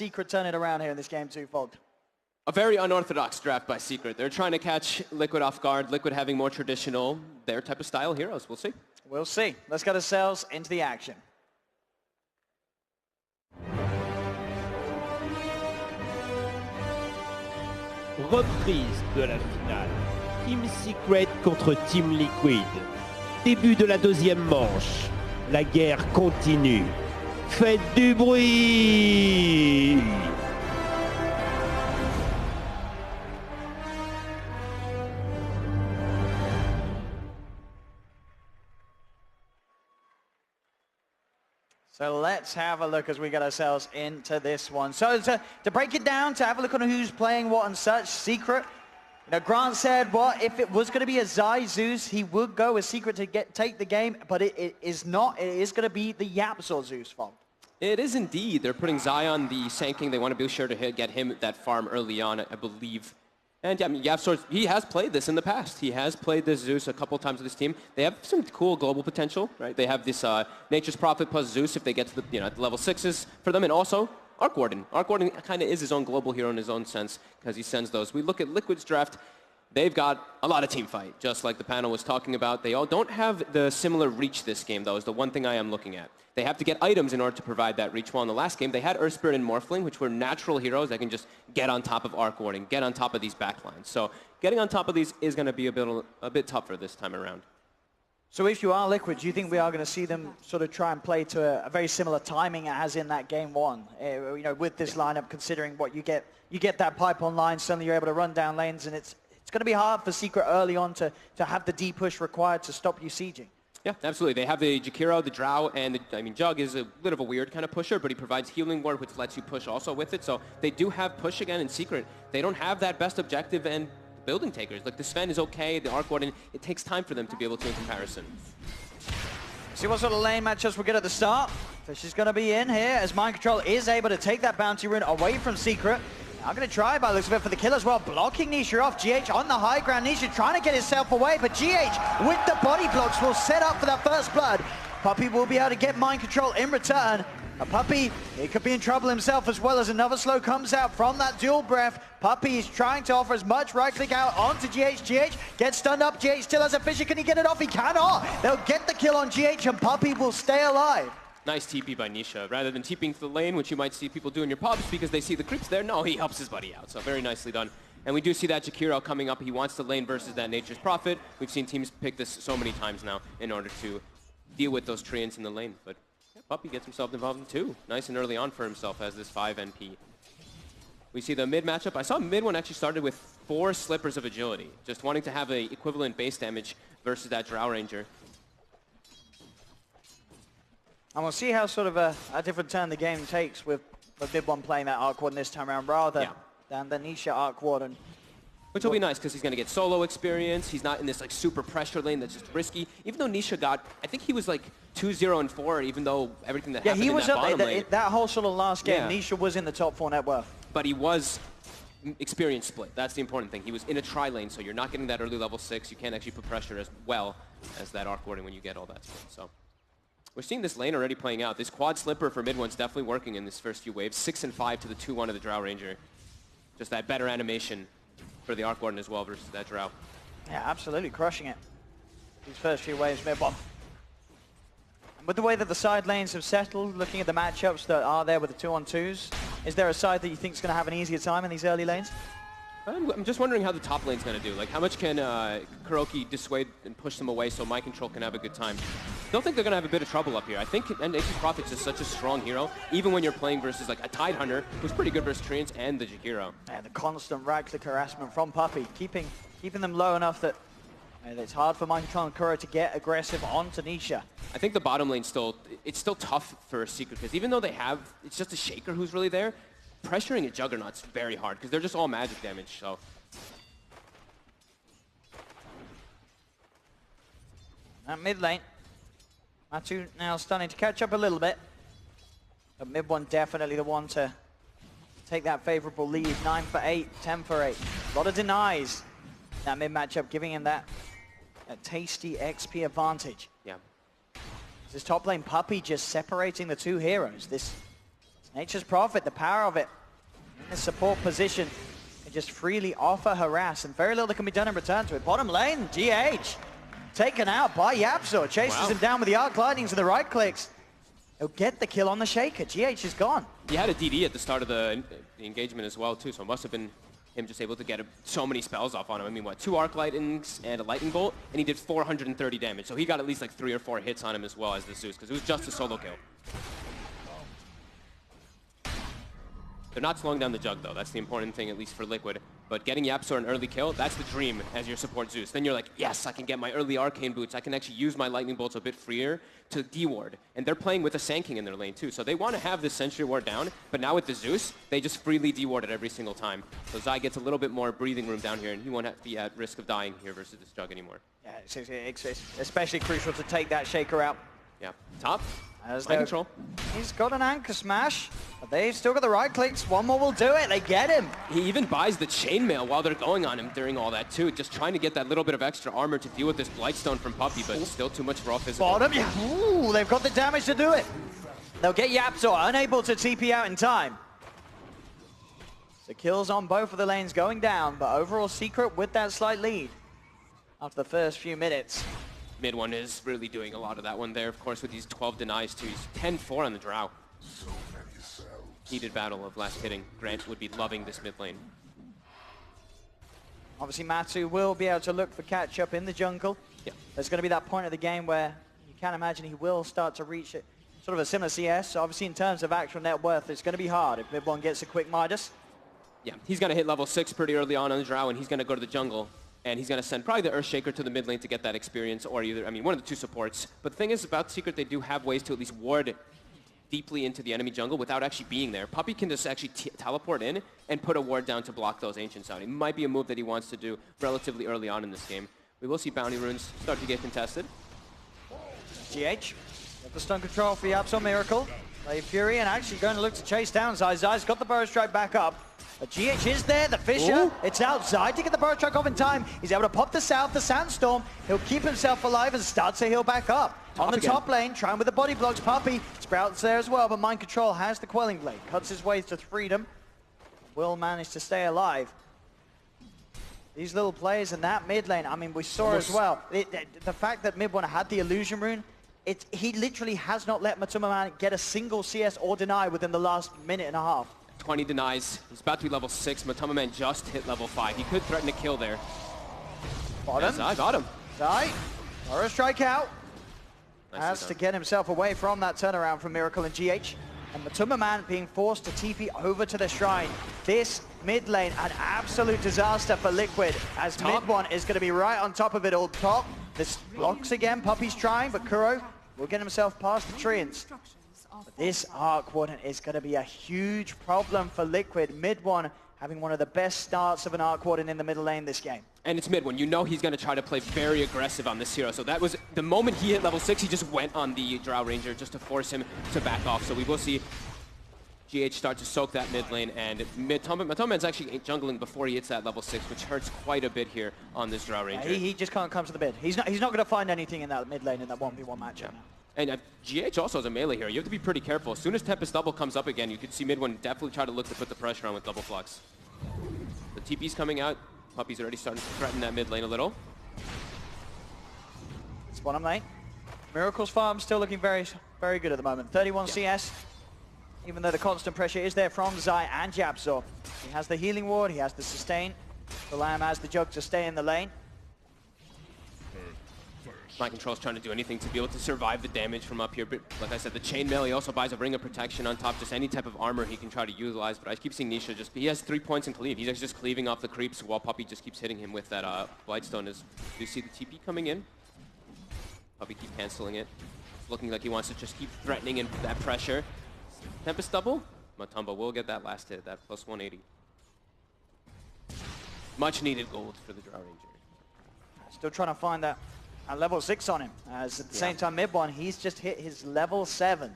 Secret turn it around here in this game twofold? A very unorthodox draft by Secret. They're trying to catch Liquid off guard, Liquid having more traditional, their type of style heroes. We'll see. We'll see. Let's get ourselves into the action. Reprise de la finale. Team Secret contre Team Liquid. Début de la deuxième manche. La guerre continue. Faites du bruit! So let's have a look as we get ourselves into this one. So to break it down, to have a look on who's playing what and such, Secret. You know, Grant said, what if it was going to be a Zai Zeus, he would go with Secret to take the game, but it is not. It is going to be the Yapzor Zeus fault. It is indeed. They're putting Zai on the Sanking. They want to be sure to get him that farm early on, I believe. And yeah, I mean, Yapzor, he has played this in the past. He has played this Zeus a couple times with his team. They have some cool global potential, right? They have this Nature's Prophet plus Zeus if they get to the, the level 6s for them, and also Arc Warden. Arc Warden kind of is his own global hero in his own sense because he sends those. We look at Liquid's draft. They've got a lot of team fight, just like the panel was talking about. They all don't have the similar reach this game, though, is the one thing I am looking at. They have to get items in order to provide that reach. While in the last game, they had Earth Spirit and Morphling, which were natural heroes that can just get on top of Arc Warding, get on top of these backlines. So getting on top of these is going to be a bit tougher this time around. So if you are Liquid, do you think we are going to see them sort of try and play to a very similar timing as in that game one? You know, with this lineup, considering what you get that pipe online, suddenly you're able to run down lanes, and it's going to be hard for Secret early on to have the D push required to stop you sieging. Yeah, absolutely. They have the Jakiro, the Drow, and Jug is a bit of a weird kind of pusher, but he provides Healing Ward, which lets you push also with it. So they do have push again in Secret. They don't have that best objective and building takers. Like the Sven is okay, the Arc Warden, it takes time for them to be able to in comparison. See what sort of lane matchups we'll get at the start. Fish is going to be in here as Mind Control is able to take that bounty rune away from Secret. I'm going to try by the looks of it for the kill as well, blocking Nisha off. GH on the high ground. Nisha trying to get himself away, but GH with the body blocks will set up for that first blood. Puppey will be able to get Mind Control in return. A Puppey, he could be in trouble himself as well as another slow comes out from that dual breath. Puppey is trying to offer as much right click out onto GH. GH gets stunned up. GH still has a Fissure. Can he get it off? He cannot. They'll get the kill on GH and Puppey will stay alive. Nice TP by Nisha. Rather than TPing to the lane, which you might see people do in your pubs because they see the creeps there, no, he helps his buddy out. So very nicely done. And we do see that Jakiro coming up. He wants to lane versus that Nature's Prophet. We've seen teams pick this so many times now in order to deal with those treants in the lane. But yeah, Puppey gets himself involved in 2. Nice and early on for himself as this 5 NP. We see the mid matchup. I saw mid one actually started with 4 Slippers of Agility, just wanting to have an equivalent base damage versus that Drow Ranger. And we'll see how sort of a different turn the game takes with mid one playing that Arc Warden this time around rather than the Nisha Arc Warden. Which will be nice because he's going to get solo experience. He's not in this like super pressure lane that's just risky. Even though Nisha got, I think he was like 2-0-4, even though everything that happened he was in that up bottom lane. That whole sort of last game, Nisha was in the top 4 net worth. But he was experience split. That's the important thing. He was in a tri-lane, so you're not getting that early level 6. You can't actually put pressure as well as that Arc Warden when you get all that split. So we're seeing this lane already playing out. This quad slipper for mid one's definitely working in this first few waves. 6 and 5 to the 2-1 of the Drow Ranger. Just that better animation for the Arc Warden as well versus that Drow. Yeah, absolutely crushing it. These first few waves mid one. And with the way that the side lanes have settled, looking at the matchups that are there with the 2-on-2s, is there a side that you think is going to have an easier time in these early lanes? I'm just wondering how the top lane's going to do. Like, how much can Kuroki dissuade and push them away so Mind Control can have a good time? Don't think they're going to have a bit of trouble up here. I think Nature's Prophet's just such a strong hero, even when you're playing versus like a Tide Hunter, who's pretty good versus Treants and the Jakiro. And the constant right-click harassment from Puppey, keeping them low enough that it's hard for Mind Control and Kuro to get aggressive onto Nisha. I think the bottom lane it's still tough for Secret, because even though they have, it's just a Shaker who's really there, pressuring a Juggernaut's very hard, because they're just all magic damage, so. At mid lane, Matu now starting to catch up a little bit. But mid one definitely the one to take that favorable lead. 9 for 8, 10 for 8. A lot of denies. That mid matchup giving him that tasty XP advantage. Yeah. This top lane Puppey just separating the two heroes. This Nature's Prophet, the power of it, in the support position, and just freely offer harass, and very little that can be done in return to it. Bottom lane, GH, taken out by Yapzor, chases him down with the arc lightnings and the right clicks. He'll get the kill on the Shaker. GH is gone. He had a DD at the start of the engagement as well, too, so it must have been him just able to get so many spells off on him. I mean, what, 2 arc lightnings and a lightning bolt, and he did 430 damage. So he got at least like 3 or 4 hits on him as well as the Zeus, because it was just a solo kill. They're not slowing down the Jug, though. That's the important thing, at least for Liquid. But getting Yapzor an early kill, that's the dream as your support Zeus. Then you're like, yes, I can get my early Arcane Boots. I can actually use my Lightning Bolts a bit freer to D-ward. And they're playing with a Sand King in their lane, too. So they want to have this Sentry Ward down, but now with the Zeus, they just freely D-ward it every single time. So Zai gets a little bit more breathing room down here, and he won't have to be at risk of dying here versus this Jug anymore. Yeah, it's especially crucial to take that Shaker out. Yeah. Top. As Mind control. He's got an anchor smash, but they've still got the right clicks. One more will do it. They get him. He even buys the chainmail while they're going on him during all that too, just trying to get that little bit of extra armor to deal with this Blightstone from Puppey, but still too much raw physical. Bottom, yeah. Ooh, they've got the damage to do it. They'll get Yapzor, unable to TP out in time. So kills on both of the lanes going down, but overall Secret with that slight lead after the first few minutes. Mid one is really doing a lot of that one there, of course, with these 12 denies too. He's 10-4 on the Drow. Heated battle of last hitting. Grant would be loving this mid lane. Obviously, Matu will be able to look for catch-up in the jungle. Yeah. There's going to be that point of the game where you can imagine he will start to reach it. Sort of a similar CS. Obviously, in terms of actual net worth, it's going to be hard if mid one gets a quick Midas. Yeah, he's going to hit level 6 pretty early on the Drow, and he's going to go to the jungle. And he's going to send probably the Earthshaker to the mid lane to get that experience, or either, I mean, one of the 2 supports. But the thing is, about Secret, they do have ways to at least ward deeply into the enemy jungle without actually being there. Puppey can just actually teleport in and put a ward down to block those Ancients out. It might be a move that he wants to do relatively early on in this game. We will see Bounty Runes start to get contested. GH, got the stun control for Yapzor Miracle. Play Fury, and actually going to look to chase down Zai. Zai's got the Burrow Strike back up. But GH is there, the Fissure, it's outside to get the Burrow Strike off in time. He's able to pop the South, the Sandstorm. He'll keep himself alive and start to heal back up. On the top lane, trying with the body blocks, Puppey. Sprouts there as well, but Mind Control has the Quelling Blade. Cuts his way to freedom. Will manage to stay alive. These little players in that mid lane, I mean, we saw as well. The fact that mid one had the Illusion Rune, he literally has not let Matuma get a single CS or deny within the last minute and a half. 20 denies. He's about to be level 6. Matuma Man just hit level 5. He could threaten a kill there. Bottom. Zai got him. Zai, or a strikeout. Nicely Has done. to get himself away from that turnaround from Miracle and GH. And Matuma Man being forced to TP over to the Shrine. This mid lane, an absolute disaster for Liquid, as mid one is going to be right on top of it all. Top, this blocks again. Puppey's trying, but Kuro will get himself past the Treants. But this Arc Warden is going to be a huge problem for Liquid. Mid one having one of the best starts of an Arc Warden in the middle lane this game. And it's mid one. You know he's going to try to play very aggressive on this hero. So that was the moment he hit level 6, he just went on the Drow Ranger just to force him to back off. So we will see GH start to soak that mid lane, and Matoman's actually jungling before he hits that level 6, which hurts quite a bit here on this Drow Ranger. He just can't come to the mid. He's not going to find anything in that mid lane in that 1v1 matchup. Yeah. And GH also has a melee here. You have to be pretty careful. As soon as Tempest Double comes up again, you could see mid one definitely try to look to put the pressure on with Double Flux. The TP's coming out. Puppey's already starting to threaten that mid lane a little. It's bottom lane. Miracle's farm still looking very, very good at the moment. 31 CS, even though the constant pressure is there from Zai and Yapzor. He has the healing ward, he has the sustain. The Lamb has the Jug to stay in the lane. Mind Control's trying to do anything to be able to survive the damage from up here, but like I said, the chainmail, he also buys a Ring of Protection on top, just any type of armor he can try to utilize, but I keep seeing Nisha just, he has 3 points in cleave. He's actually just cleaving off the creeps while Puppey just keeps hitting him with that Blightstone. Do you see the TP coming in? Puppey keep canceling it. It's looking like he wants to just keep threatening and that pressure. Tempest Double? Matumba will get that last hit, that plus 180. Much needed gold for the Drow Ranger. Still trying to find that level 6 on him. As at the same time, mid one, he's just hit his level 7.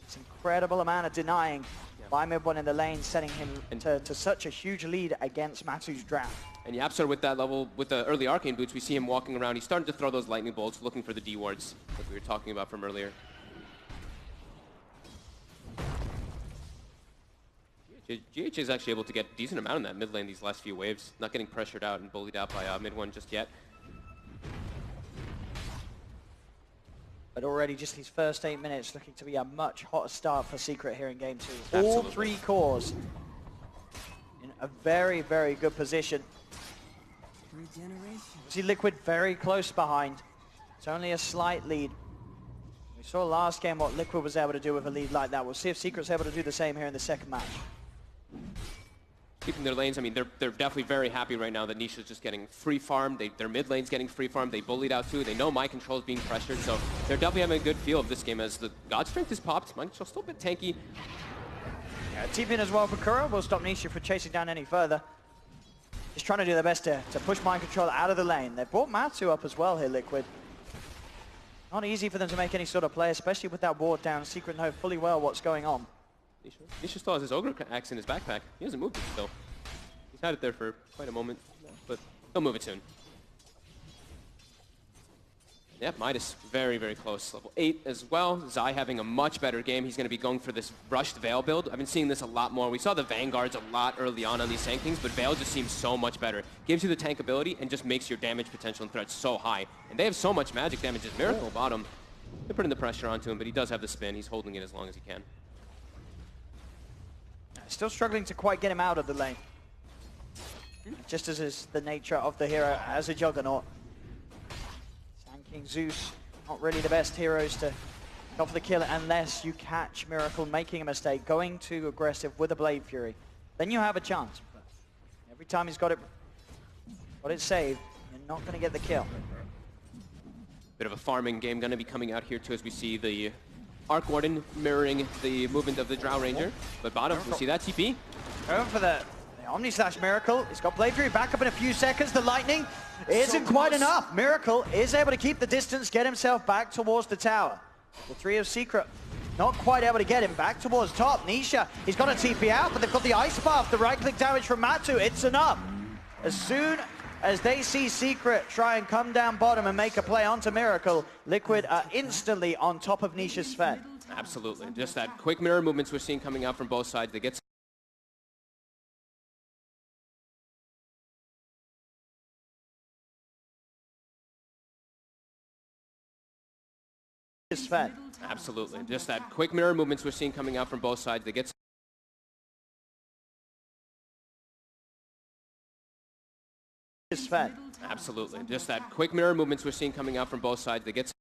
It's an incredible amount of denying by mid one in the lane, setting him to such a huge lead against Matu's draft. And Yapzor with that level, with the early Arcane Boots, we see him walking around. He's starting to throw those Lightning Bolts, looking for the D-wards that we were talking about from earlier. GH is actually able to get a decent amount in that mid lane these last few waves. Not getting pressured out and bullied out by mid one just yet. But already just these first 8 minutes looking to be a much hotter start for Secret here in Game 2. Absolutely. All 3 cores in a very, very good position. See Liquid very close behind. It's only a slight lead. We saw last game what Liquid was able to do with a lead like that. We'll see if Secret's able to do the same here in the second match. Keeping their lanes, I mean, they're definitely very happy right now that Nisha's just getting free farmed. Their mid lane's getting free farmed. They bullied out too. They know Mind Control is being pressured, so they're definitely having a good feel of this game as the God Strength is popped. Mind Control still a bit tanky. Yeah, TP in as well for Kura will stop Nisha from chasing down any further. Just trying to do their best to push Mind Control out of the lane. They brought Matsu up as well here, Liquid. Not easy for them to make any sort of play, especially with that ward down. Secret know fully well what's going on. Nisha still has his Ogre axe in his backpack. He hasn't moved it still. He's had it there for quite a moment, but he'll move it soon. Yep, Midas very, very close. Level 8 as well. Zai having a much better game. He's going to be going for this rushed Veil build. I've been seeing this a lot more. We saw the Vanguards a lot early on these tank things, but Veil just seems so much better. Gives you the tank ability and just makes your damage potential and threat so high. And they have so much magic damage. As Miracle bottom, they're putting the pressure onto him, but he does have the spin. He's holding it as long as he can. Still struggling to quite get him out of the lane. Just as is the nature of the hero as a Juggernaut. King Zeus, not really the best heroes to go for the kill unless you catch Miracle making a mistake, going too aggressive with a Blade Fury. Then you have a chance. But every time he's got it saved, you're not going to get the kill. Bit of a farming game going to be coming out here too as we see the Arc Warden mirroring the movement of the Drow Ranger. But bottom, we see that TP. Going for the Omni Slash Miracle. He's got Blade Fury back up in a few seconds. The lightning isn't quite enough. Miracle is able to keep the distance, get himself back towards the tower. The 3 of Secret not quite able to get him back towards top. Nisha, he's got a TP out, but they've got the Ice Buff. The right-click damage from Matsu, it's enough. As soon as they see Secret try and come down bottom and make a play onto Miracle, Liquid are instantly on top of Nisha's Fed. Absolutely. Just that quick mirror movements we're seeing coming out from both sides. They get Fed. Absolutely. Just that quick mirror movements we're seeing coming out from both sides. They get Fed. Absolutely. Just that quick mirror movements we're seeing coming out from both sides. They get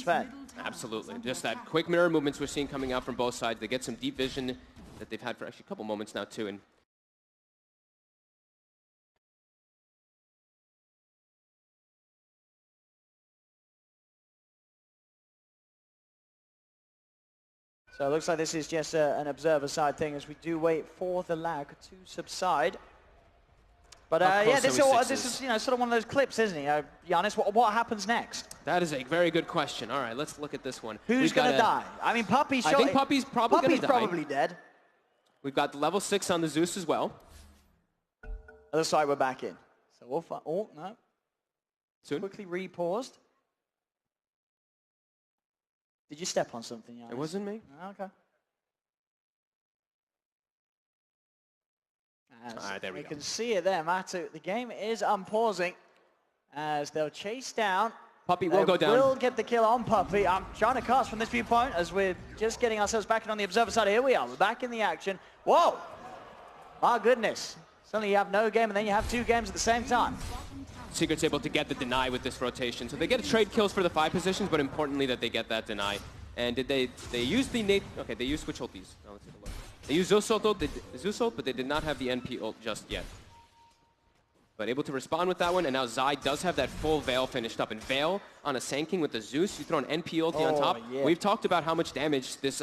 Fed. Absolutely. Just that quick mirror movements we're seeing coming out from both sides. They get some deep vision that they've had for actually a couple moments now too. And so it looks like this is just an observer side thing as we do wait for the lag to subside. But yeah, this is you know, sort of one of those clips, isn't it? Giannis, what happens next? that is a very good question. All right, let's look at this one. Who's going to die? I mean, Puppy's I think Puppy's probably going to die. Puppy's probably dead. We've got the level 6 on the Zeus as well. Other side, we're back in. So we'll find. Oh, no. Soon. Quickly re-paused. Did you step on something, Giannis? It wasn't me. Okay. All right, there we go. You can see it there, Matsu. The game is unpausing as they'll chase down. Puppy will go down. Will get the kill on Puppy. I'm trying to cast from this viewpoint as we're just getting ourselves back in on the observer side. Here we are. We're back in the action. Whoa! My goodness. Suddenly you have no game and then you have 2 games at the same time. Secret's able to get the deny with this rotation. So they get trade kills for the 5 positions, but importantly that they get that deny. And did they use the Nate? Okay, they used which ultis? Oh, let's take a look. They used Zeus ult, but they did not have the NP ult just yet. But able to respond with that one, and now Zai does have that full Veil finished up. And Veil on a Sand with the Zeus, you throw an NP ulti on top. Yeah. We've talked about how much damage this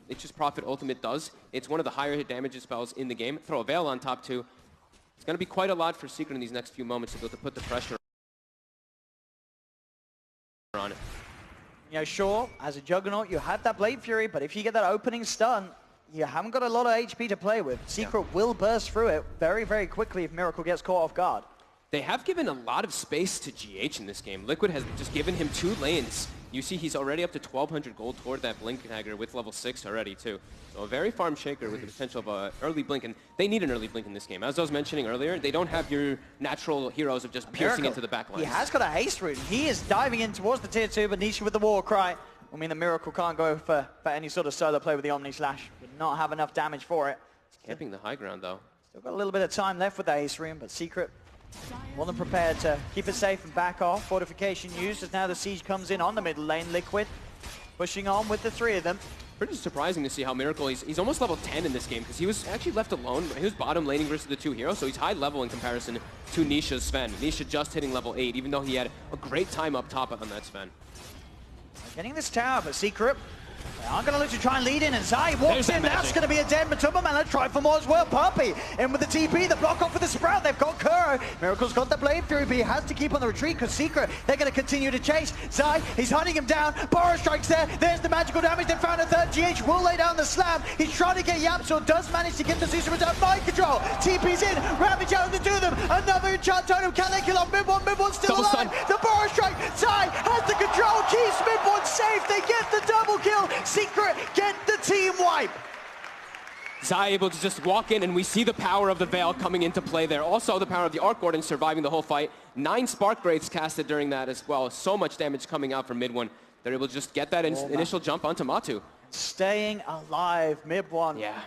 Nature's Prophet ultimate does. It's one of the higher hit damage spells in the game. Throw a Veil on top too. It's going to be quite a lot for Secret in these next few moments to be able to put the pressure on it. You know, sure, as a Juggernaut, you have that Blade Fury, but if you get that opening stun, you haven't got a lot of HP to play with. Secret will burst through it very, very quickly if Miracle gets caught off guard. They have given a lot of space to GH in this game. Liquid has just given him 2 lanes You see he's already up to 1,200 gold toward that Blink Dagger with level 6 already, too. So a very farm shaker with the potential of an early Blink, and they need an early Blink in this game. As I was mentioning earlier, they don't have your natural heroes of just piercing into the back lines. He has got a haste rune. He is diving in towards the tier 2, but Nisha with the war cry. I mean, the Miracle can't go for any sort of solo play with the Omni Slash. Would not have enough damage for it. Camping the high ground, though. Still got a little bit of time left with the haste rune, but Secret more than prepared to keep it safe and back off. Fortification used as now the siege comes in on the middle lane. Liquid pushing on with the 3 of them. Pretty surprising to see how Miracle, he's almost level 10 in this game because he was actually left alone. He was bottom laning versus the 2 heroes, so he's high level in comparison to Nisha's Sven. Nisha just hitting level 8, even though he had a great time up top on that Sven. Getting this tower for Secret. They are going to look to try and lead in, and Zai walks in. That's going to be a dead Matumba, and let's try for more as well. Puppey in with the TP, the block off with the Sprout. They've got Kuro. Miracle's got the Blade Fury, but he has to keep on the retreat because Secret, they're going to continue to chase. Zai, he's hunting him down. Burrow strikes there. There's the magical damage. They found a third. GH will lay down the slam. He's trying to get Yapso, does manage to get the Zeus return. Mind control. TP's in. Ravage out of the 2 of them. Another enchant totem. Can they kill off mid one? Mid one's still Double alive. stun. The Burrow strike. Zai has the control. Keeps mid one safe. They get the double kill. Secret get the team wipe. Zai able to just walk in, and we see the power of the Veil coming into play there. Also the power of the Arc Warden surviving the whole fight. 9 Spark Wraiths casted during that as well. So much damage coming out from mid one. They're able to just get that initial jump onto Matu. Staying alive, mid one. Yeah.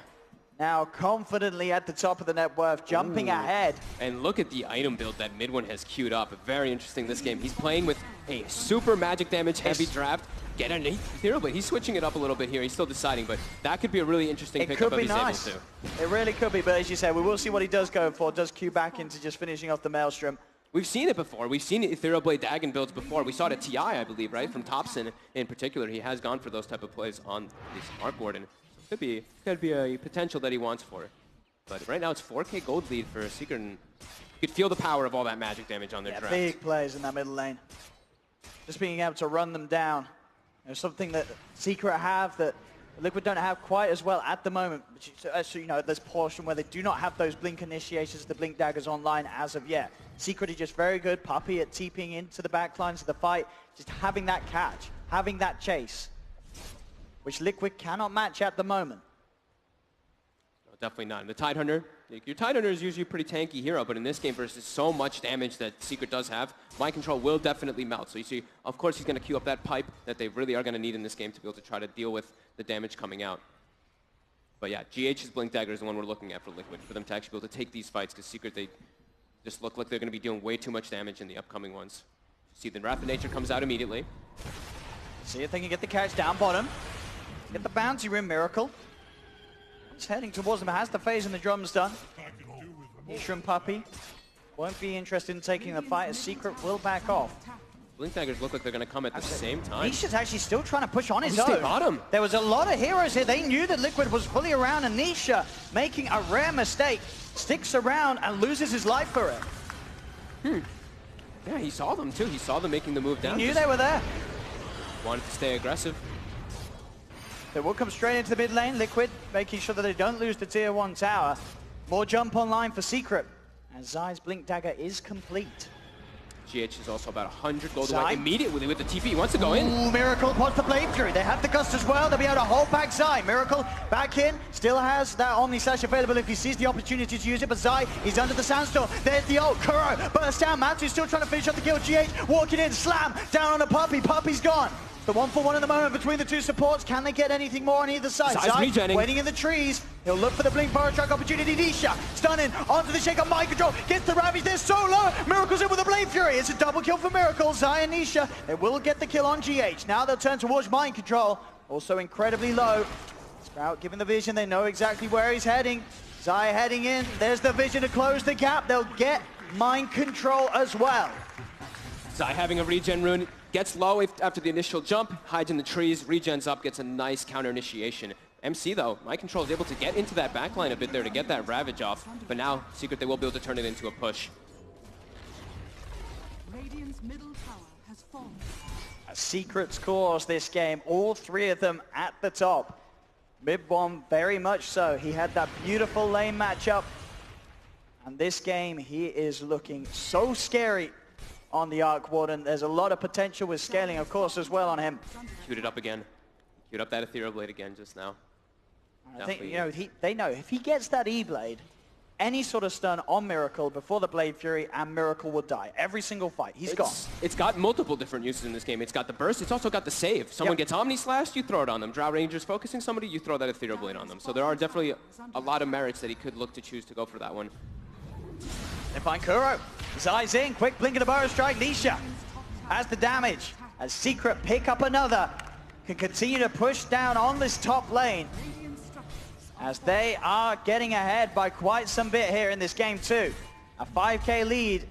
Now confidently at the top of the net worth, jumping ahead. And look at the item build that mid one has queued up. Very interesting this game. He's playing with a super magic damage heavy draft. Get an hero, but he's switching it up a little bit here. He's still deciding, but that could be a really interesting pickup if he's able to. It really could be, but as you said, we will see what he does go for. Does queue back into just finishing off the Maelstrom. We've seen it before. We've seen Ethereal Blade Dagon builds before. We saw it at TI, I believe, right? From Thompson in particular. He has gone for those type of plays on this Arc Warden. Could be a potential that he wants for it. But right now it's 4K gold lead for Secret, and you could feel the power of all that magic damage on their draft. Big plays in that middle lane. Just being able to run them down. There's something that Secret have that Liquid don't have quite as well at the moment. So, you know, there's portion where they do not have those blink initiations, the blink daggers online as of yet. Secret is just very good. Puppey at TPing into the back lines of the fight, just having that catch, having that chase, which Liquid cannot match at the moment. No, definitely not. And the Tidehunter, your Tidehunter is usually a pretty tanky hero, but in this game versus so much damage that Secret does have, Mind Control will definitely melt. So you see, of course, he's going to queue up that pipe that they really are going to need in this game to be able to try to deal with the damage coming out. But yeah, GH's Blink Dagger is the one we're looking at for Liquid, for them to actually be able to take these fights, because Secret, they just look like they're going to be doing way too much damage in the upcoming ones. See, the Wrath of Nature comes out immediately. See if they can get the catch down bottom. Get the bounty rim Miracle. He's heading towards them, has the phase and the drums done. Ishram Puppey won't be interested in taking the fight as Secret will back off. Blink Daggers look like they're going to come at the same time. Nisha's actually still trying to push on his own. Stay bottom. There was a lot of heroes here. They knew that Liquid was fully around, and Nisha, making a rare mistake, sticks around and loses his life for it. Yeah, he saw them too. He saw them making the move down. He knew they were there. Wanted to stay aggressive. They will come straight into the mid lane. Liquid making sure that they don't lose the tier 1 tower. More jump online for Secret. And Zai's Blink Dagger is complete. GH is also about 100 gold Zai. away immediately with the TP. He wants to go in. Ooh, Miracle pots the blade through. They have the gust as well. They'll be able to hold back Zai. Miracle back in. Still has that Omni Slash available if he sees the opportunity to use it. But Zai, he's under the Sandstorm. There's the ult. Kuro burst down. Matu's still trying to finish up the kill. GH walking in. Slam down on a Puppey. Puppey's gone. The 1-for-1 at the moment between the two supports. Can they get anything more on either side? Zai waiting in the trees. He'll look for the Blink Burrow Truck opportunity. Nisha stunning onto the shake on Mind Control. Gets the Ravage. They're so low. Miracle's in with a Blade Fury. It's a double kill for Miracle. Zai and Nisha, they will get the kill on GH. Now they'll turn towards Mind Control. Also incredibly low. Sprout giving the vision. They know exactly where he's heading. Zai heading in. There's the vision to close the gap. They'll get Mind Control as well. Zai having a regen rune. Gets low after the initial jump, hides in the trees, regens up, gets a nice counter initiation. MC though, Mind Control is able to get into that backline a bit there to get that Ravage off, but now Secret, they will be able to turn it into a push. Radiant's middle tower has fallen. A Secret's course this game, all 3 of them at the top. Mid one very much so. He had that beautiful lane matchup, and this game he is looking so scary on the Arc Warden. There's a lot of potential with scaling, of course, as well on him. Queued it up again. Queued up that Ethereal Blade again just now. I think, you know, they know if he gets that E-Blade, any sort of stun on Miracle before the Blade Fury, and Miracle will die. Every single fight, he's gone. It's got multiple different uses in this game. It's got the burst, it's also got the save. Someone gets Omni Slashed, you throw it on them. Drow Ranger's focusing somebody, you throw that Ethereal Blade on them. So there are definitely a lot of merits that he could look to choose to go for that one. They find Kuro. Zai's in, quick blink of the Burrow Strike. Nisha has the damage. As Secret pick up another, can continue to push down on this top lane, as they are getting ahead by quite some bit here in this game too. A 5k lead.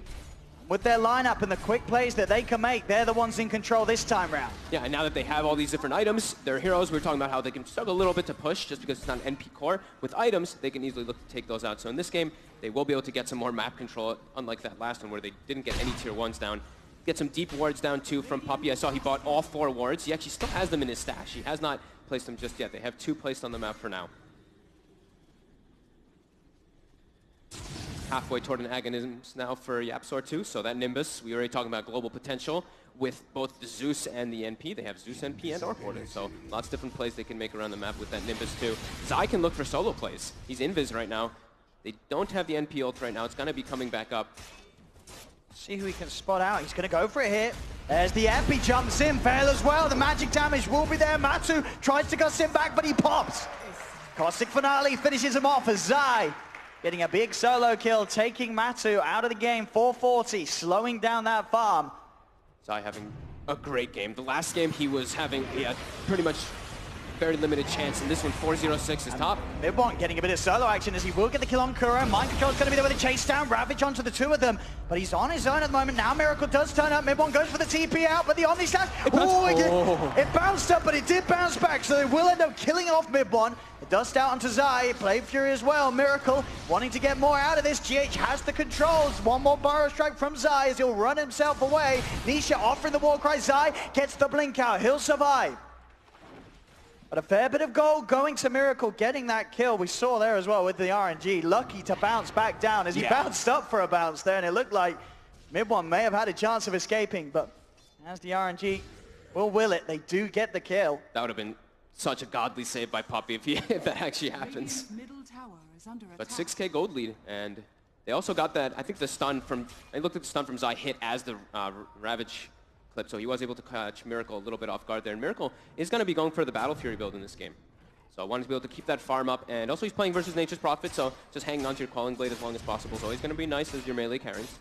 With their lineup and the quick plays that they can make, they're the ones in control this time round. Yeah, and now that they have all these different items, their heroes, we were talking about how they can struggle a little bit to push just because it's not an NP core. With items, they can easily look to take those out. So in this game, they will be able to get some more map control, unlike that last one where they didn't get any tier 1s down. Get some deep wards down too from Puppey. I saw he bought all 4 wards. He actually still has them in his stash. He has not placed them just yet. They have 2 placed on the map for now. Halfway toward an agonism now for YapzOr 2, so that Nimbus, we were already talking about global potential with both the Zeus and the NP. They have Zeus NP and Orc Warden, so lots of different plays they can make around the map with that Nimbus too. Zai can look for solo plays. He's invis right now. They don't have the NP ult right now. It's going to be coming back up. See who he can spot out. He's going to go for it here. There's the NP, jumps in, fail as well. The magic damage will be there. Matu tries to gust him back, but he pops. Caustic Finale finishes him off as Zai getting a big solo kill, taking Matu out of the game, 440, slowing down that farm. Zai having a great game. The last game he was having pretty much very limited chance, and this one 406 is top. Mid1 getting a bit of solo action as he will get the kill on Kuro. Mind Control's going to be there with a chase down, Ravage onto the 2 of them, but he's on his own at the moment. Now Miracle does turn up, Mid1 goes for the TP out, but the Omni Slash, it bounced up, but it did bounce back, so they will end up killing off Mid1. It does out onto Zai, Blade Fury as well. Miracle wanting to get more out of this. GH has the controls. One more Burrow Strike from Zai as he'll run himself away. Nisha offering the Warcry. Zai gets the blink out. He'll survive. But a fair bit of gold going to Miracle, getting that kill. We saw there as well with the RNG. Lucky to bounce back down as he bounced up for a bounce there, and it looked like Mid1 may have had a chance of escaping, but as the RNG will will it, they do get the kill. That would have been such a godly save by Puppey if that actually happens. But 6k gold lead, and they also got that, I think the stun from, I looked at the stun from Zai hit as the Ravage clip, so he was able to catch Miracle a little bit off guard there. And Miracle is going to be going for the Battle Fury build in this game. So I wanted to be able to keep that farm up, and also he's playing versus Nature's Prophet, so just hanging on to your Quelling Blade as long as possible is always going to be nice as your melee carries.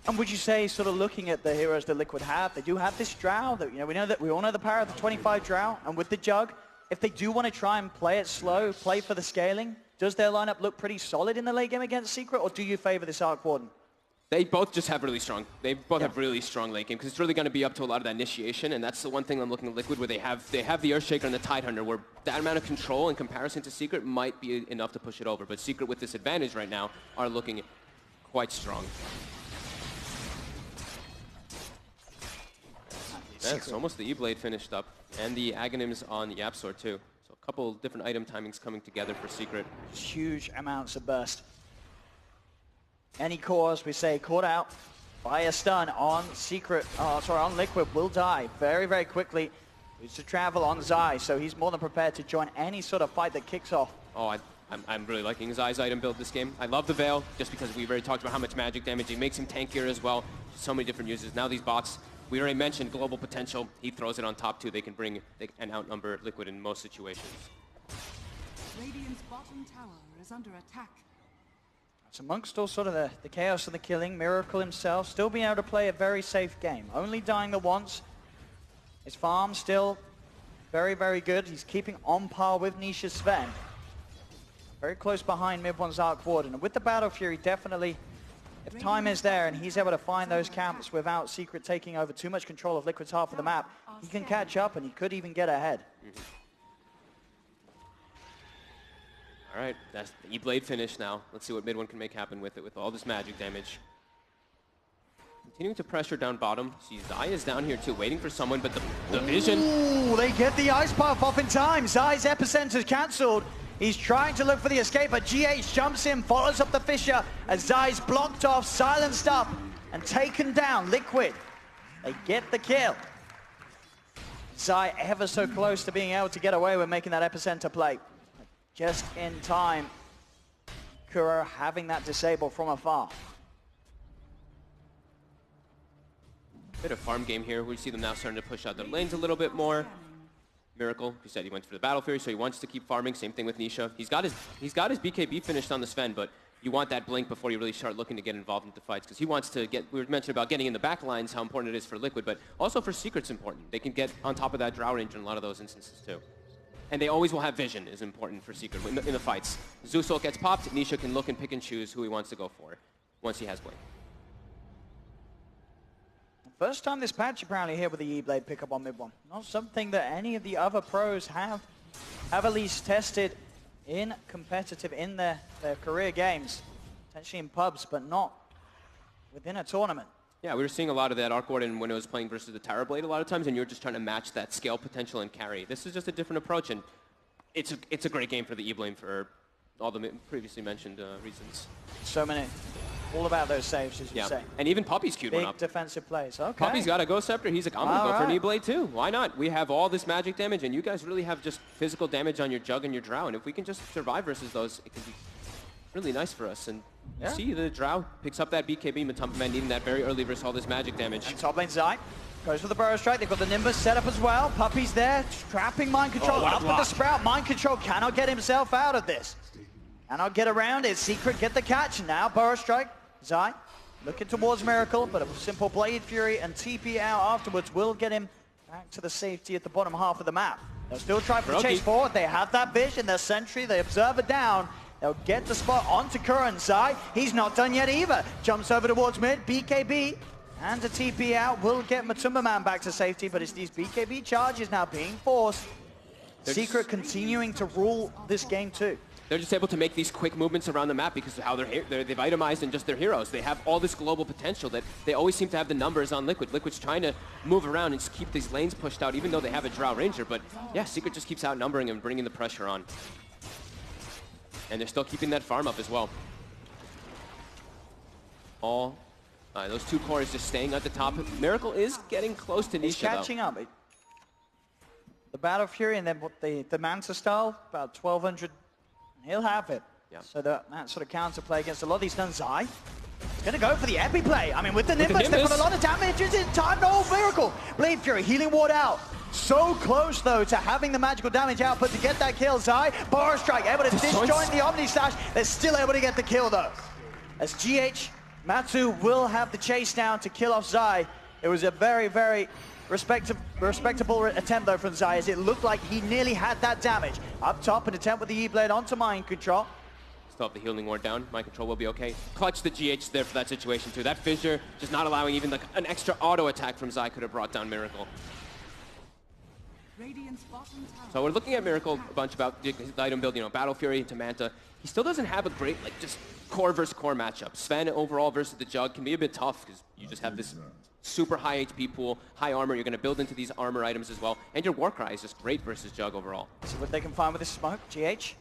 And would you say, sort of looking at the heroes that Liquid have, they do have this Drow, that, you know, we all know the power of the 25 Drow, and with the Jug, if they do want to try and play it slow, play for the scaling, does their lineup look pretty solid in the late game against Secret, or do you favor this Arc Warden? They both just have really strong, have really strong late game, because it's really going to be up to a lot of that initiation, and that's the one thing I'm looking at Liquid, where they have the Earthshaker and the Tidehunter, where that amount of control in comparison to Secret might be enough to push it over, but Secret with this advantage right now are looking quite strong. That's almost the E-Blade finished up, and the Aghanims on the YapzOr too. So a couple different item timings coming together for Secret. Huge amounts of burst. Any cores, we say, caught out by a stun on Secret, on Liquid, will die very, very quickly. Needs to travel on Zai, so he's more than prepared to join any sort of fight that kicks off. Oh, I'm really liking Zai's item build this game. I love the Veil, just because we've already talked about how much magic damage. It makes him tankier as well. So many different uses. Now these bots, we already mentioned global potential. He throws it on top too. They can bring and outnumber Liquid in most situations. Radiant's bottom tower is under attack. So amongst all sort of the chaos and the killing, Miracle himself still being able to play a very safe game. Only dying the once. His farm still very, very good. He's keeping on par with Nisha Sven. Very close behind Mid1's Arc Warden. And with the Battle Fury, definitely, if time is there and he's able to find those camps without Secret taking over too much control of Liquid's half of the map, he can catch up and he could even get ahead. All right, that's the E-Blade finish now. Let's see what Mid1 can make happen with it, with all this magic damage. Continuing to pressure down bottom. See, Zai is down here too, waiting for someone, but the vision. Ooh, they get the Ice Puff off in time. Zai's Epicenter's cancelled. He's trying to look for the escape, but GH jumps in, follows up the Fissure as Zai's blocked off, silenced up. and taken down. Liquid, they get the kill. Zai ever so close to being able to get away with making that epicenter play. Just in time. Kuro having that disabled from afar. Bit of farm game here. We see them now starting to push out their lanes a little bit more. Miracle, he said he went for the Battle Fury, so he wants to keep farming. Same thing with Nisha. He's got his BKB finished on the Sven, but you want that blink before you really start looking to get involved into fights, because he wants to get, we were mentioning about getting in the back lines, how important it is for Liquid, but also for Secret's important. They can get on top of that Drow range in a lot of those instances too. And they always will have vision is important for Secret in the fights. Zeus ult gets popped, Nisha can look and pick and choose who he wants to go for once he has blink. First time this patch apparently here with the E-Blade pickup on mid one. Not something that any of the other pros have at least tested in competitive, in their career games. Potentially in pubs, but not within a tournament. Yeah, we were seeing a lot of that Arc Warden when it was playing versus the Tower Blade a lot of times, and you're just trying to match that scale potential and carry. This is just a different approach, and it's a great game for the E-Blade for all the previously mentioned reasons. So many. All about those saves, as you say. And even Puppy's queued one Big up. defensive plays. Okay. Puppy's got a Ghost Scepter. He's like, I'm going to go for an E-Blade too. Why not? We have all this magic damage, and you guys really have just physical damage on your Jug and your Drow. And if we can just survive versus those, it can be really nice for us. And you see the Drow picks up that BKB. Matumba Man needing that very early versus all this magic damage. And top lane Zai goes for the Burrow Strike. They've got the Nimbus set up as well. Puppy's there, trapping Mind Control up with the Sprout. Mind Control cannot get himself out of this. Cannot get around it. Secret get the catch. Now Burrow Strike. Zai looking towards Miracle, but a simple Blade Fury and TP out afterwards will get him back to the safety at the bottom half of the map. They'll still try for the chase forward. They have that vision, their sentry, they observe it down. They'll get the spot onto Curran Zai. He's not done yet either. Jumps over towards mid, BKB, and a TP out will get Matumba Man back to safety, but it's these BKB charges now being forced. Secret continuing to rule this game too. They're just able to make these quick movements around the map because of how they've itemized in just their heroes. They have all this global potential that they always seem to have the numbers on Liquid. Liquid's trying to move around and just keep these lanes pushed out, even though they have a Drow Ranger. But yeah, Secret just keeps outnumbering and bringing the pressure on. And they're still keeping that farm up as well. Those two cores just staying at the top. Miracle is getting close to Nisha, He's catching up. The Battle Fury and then the Manta style, about 1200. He'll have it. Yeah. So that sort of counterplay against a lot of these stuns. Zai is going to go for the epi play. I mean, with the Nimbus, they've got a lot of damage. It's in time. No, Miracle. Blade Fury, healing ward out. So close, though, to having the magical damage output to get that kill. Zai, Burrow Strike, able to disjoint the Omni Slash. They're still able to get the kill, though. As GH, Matsu will have the chase down to kill off Zai. It was a very, very respectable attempt though from Zai, as it looked like he nearly had that damage. Up top, an attempt with the E-Blade onto Mind Control. Still have the healing ward down. Mind Control will be okay. Clutch the GH there for that situation too. That fissure just not allowing even like an extra auto attack from Zai could have brought down Miracle. So we're looking at Miracle a bunch about his item build, Battle Fury to Manta. He still doesn't have a great just core versus core matchup. Sven overall versus the Jug can be a bit tough because you just have this super high HP pool, high armor. You're going to build into these armor items as well. And your Warcry is just great versus Jug overall. See what they can find with this smoke. GH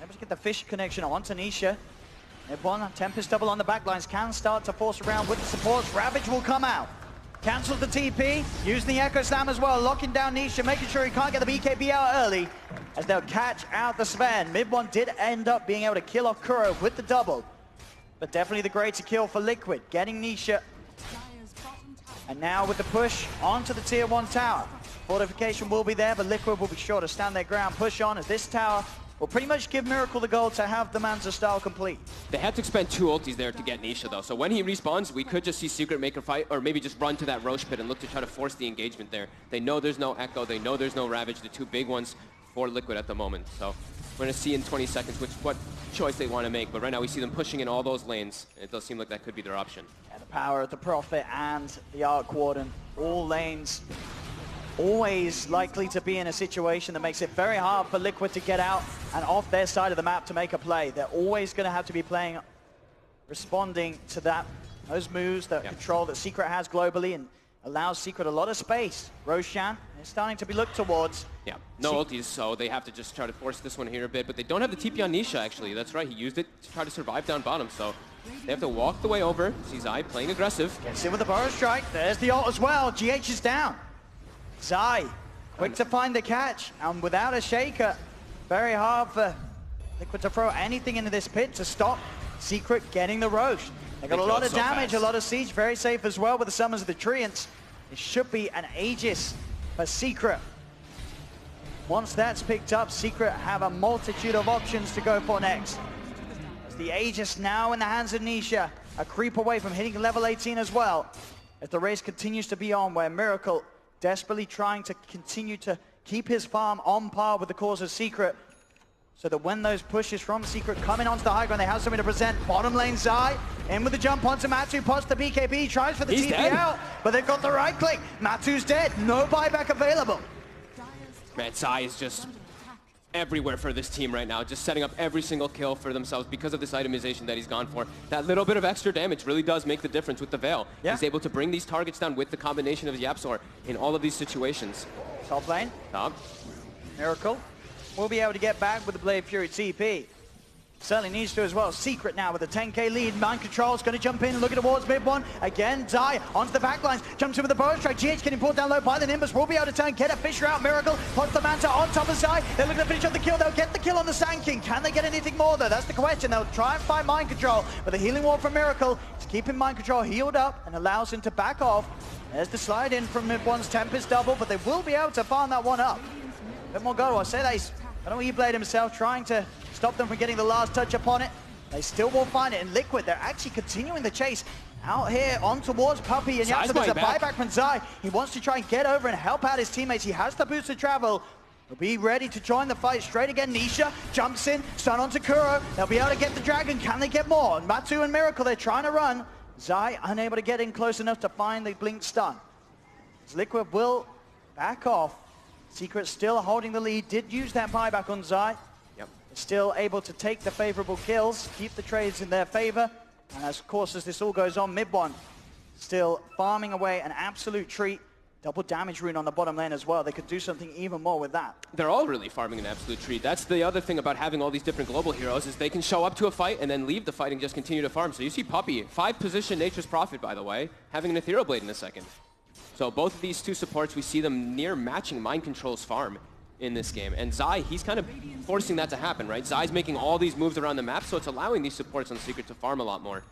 able to get the fish connection onto Nisha. One Tempest double on the backlines can start to force around with the supports. Ravage will come out. Cancels the TP, using the Echo Slam as well, locking down Nisha, making sure he can't get the BKB out early, as they'll catch out the Sven. Mid one did end up being able to kill off Kuro with the double, but definitely the greater kill for Liquid, getting Nisha. And now with the push onto the tier 1 tower. Fortification will be there, but Liquid will be sure to stand their ground, push on, as this tower will pretty much give Miracle the goal to have the Manta style complete. They had to expend 2 ultis there to get Nisha though, so when he respawns, we could just see Secret make a fight, or maybe just run to that Roche pit and look to try to force the engagement there. They know there's no Echo, they know there's no Ravage, the 2 big ones for Liquid at the moment. So we're going to see in 20 seconds what choice they want to make, but right now we see them pushing in all those lanes, and it does seem like that could be their option. Yeah, the power of the Prophet and the Arc Warden, all lanes always likely to be in a situation that makes it very hard for Liquid to get out and off their side of the map to make a play. They're always going to have to be playing, responding to those moves, that control that Secret has globally, and allows Secret a lot of space. Roshan is starting to be looked towards. Yeah, no ultis, so they have to just try to force this one here a bit, but they don't have the TP on Nisha actually. That's right, he used it to try to survive down bottom, so They have to walk the way over. See Zai playing aggressive. Gets in with the burrow strike. There's the ult as well. GH is down. Zai, quick to find the catch. And without a shaker, very hard for Liquid to throw anything into this pit to stop Secret getting the roast. They got a lot of damage, a lot of siege. Very safe as well with the summons of the Treants. It should be an Aegis for Secret. Once that's picked up, Secret have a multitude of options to go for next. As the Aegis now in the hands of Nisha, a creep away from hitting level 18 as well. As the race continues to be on, where Miracle desperately trying to continue to keep his farm on par with the cause of Secret, so that when those pushes from Secret coming onto the high ground, they have something to present. Bottom lane Zai, in with the jump onto Matu, pots the BKB, tries for the TP out, but they've got the right click. Matu's dead, no buyback available. Man, Zai is just everywhere for this team right now, just setting up every single kill for themselves because of this itemization that he's gone for. That little bit of extra damage really does make the difference with the Veil. Yeah. He's able to bring these targets down with the combination of Yapzor in all of these situations. Top lane. Top. Miracle will be able to get back with the Blade Fury TP. Certainly needs to as well. Secret now with a 10k lead. Mind Control's going to jump in, looking towards mid one. Again, Zai onto the back lines. Jumps in with the bow strike. GH getting pulled down low by the Nimbus. Will be able to turn, get a Fisher out. Miracle puts the Manta on top of Zai. They're looking to finish up the kill. They'll get the kill on the Sand King. Can they get anything more though? That's the question. They'll try and find Mind Control. But the healing wall from Miracle is keeping Mind Control healed up and allows him to back off. There's the slide in from mid one's Tempest double, but they will be able to farm that one up. A bit more go. I say that he's, I know E-Blade himself trying to stop them from getting the last touch upon it. They still will find it in Liquid. They're actually continuing the chase out here on towards Puppey. And Yapzor, there's a buyback from Zai. He wants to try and get over and help out his teammates. He has the boost to travel. He'll be ready to join the fight straight again. Nisha jumps in, stun onto Kuro. They'll be able to get the dragon. Can they get more? Matu and Miracle, they're trying to run. Zai unable to get in close enough to find the blink stun. As Liquid will back off. Secret still holding the lead. Did use that buyback on Zai. Still able to take the favorable kills, keep the trades in their favor. And as, of course, as this all goes on, mid one still farming away an absolute treat. Double damage rune on the bottom lane as well. They could do something even more with that. They're all really farming an absolute treat. That's the other thing about having all these different global heroes is they can show up to a fight and then leave the fight and just continue to farm. So you see Puppey, 5 position Nature's Prophet, by the way, having an Ethereal Blade in a second. So both of these two supports, we see them near matching Mind Control's farm in this game. And Zai, he's kind of forcing that to happen, right? Zai's making all these moves around the map, so it's allowing these supports on Secret to farm a lot more.